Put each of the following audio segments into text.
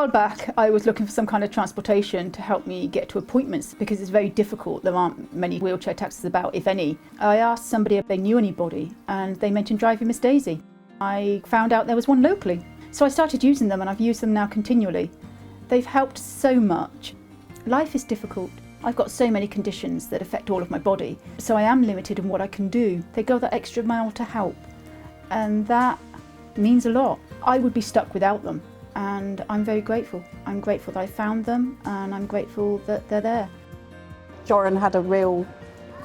while back, I was looking for some kind of transportation to help me get to appointments because it's very difficult. There aren't many wheelchair taxis about, if any. I asked somebody if they knew anybody and they mentioned Driving Miss Daisy. I found out there was one locally. So I started using them and I've used them now continually. They've helped so much. Life is difficult. I've got so many conditions that affect all of my body, so I am limited in what I can do. They go that extra mile to help, and that means a lot. I would be stuck without them, and I'm very grateful. I'm grateful that I found them, and I'm grateful that they're there. Joran had a real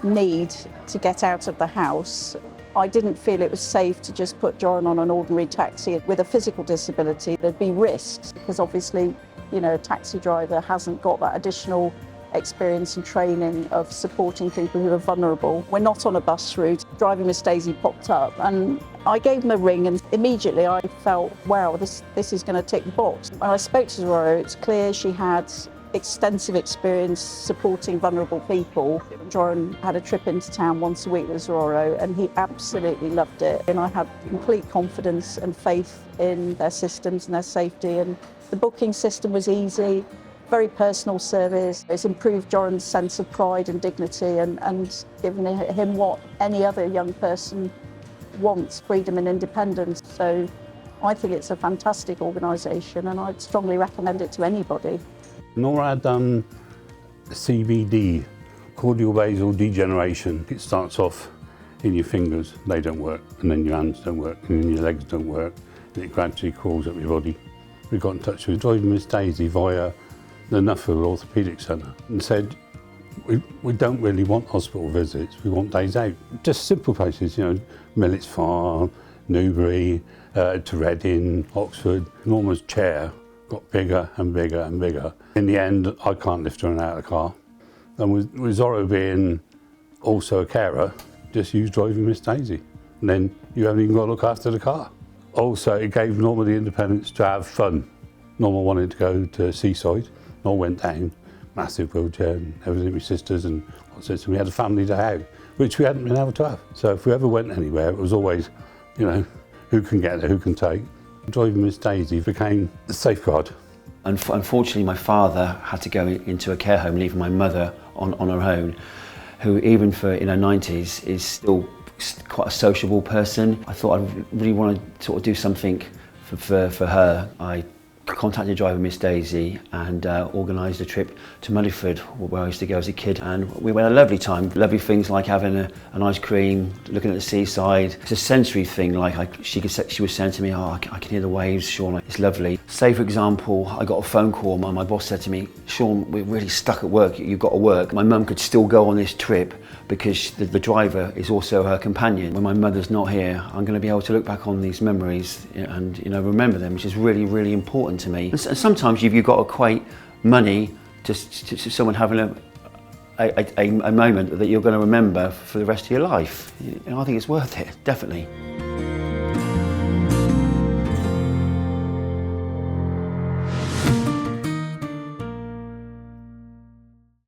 need to get out of the house. I didn't feel it was safe to just put Joran on an ordinary taxi. With a physical disability, there'd be risks, because obviously, you know, a taxi driver hasn't got that additional experience and training of supporting people who are vulnerable. We're not on a bus route. Driving Miss Daisy popped up and I gave them a ring, and immediately I felt, wow, this is going to tick the box. When I spoke to Zorro, it's clear she had extensive experience supporting vulnerable people. Joran had a trip into town once a week with Zorro and he absolutely loved it. And I had complete confidence and faith in their systems and their safety, and the booking system was easy. Very personal service. It's improved Joran's sense of pride and dignity and given him what any other young person wants, freedom and independence. So I think it's a fantastic organisation and I'd strongly recommend it to anybody. Nora had CVD, cordial basal degeneration. It starts off in your fingers, they don't work, and then your hands don't work, and then your legs don't work, and it gradually crawls up your body. We got in touch with Driving Miss Daisy via the Nuffield Orthopaedic Centre and said, we don't really want hospital visits, we want days out. Just simple places, you know, Millets Farm, Newbury, to Reading, Oxford. Norma's chair got bigger and bigger and bigger. In the end, I can't lift her out of the car. And with Zorro being also a carer, just use Driving Miss Daisy. And then you haven't even got to look after the car. Also, it gave Norma the independence to have fun. Norma wanted to go to Seaside. All went down, massive wheelchair and everything with sisters and what's it, so we had a family day out, which we hadn't been able to have. So if we ever went anywhere, it was always, you know, who can get there, who can take. Driving Miss Daisy became the safeguard. Unfortunately, my father had to go into a care home, leaving my mother on her own, who even for in her 90s is still quite a sociable person. I thought I really want to sort of do something for her. I contacted Driving Miss Daisy and organised a trip to Muddyford, where I used to go as a kid, and we had a lovely time. Lovely things like having an ice cream, looking at the seaside. It's a sensory thing, like she was saying to me, oh, I can hear the waves, Sean, it's lovely. Say for example, I got a phone call, my boss said to me, Sean, we're really stuck at work, you've got to work. My mum could still go on this trip because the driver is also her companion. When my mother's not here, I'm going to be able to look back on these memories and, you know, remember them, which is really, really important to me. And sometimes you've got to equate money to someone having a moment that you're going to remember for the rest of your life. You know, I think it's worth it, definitely.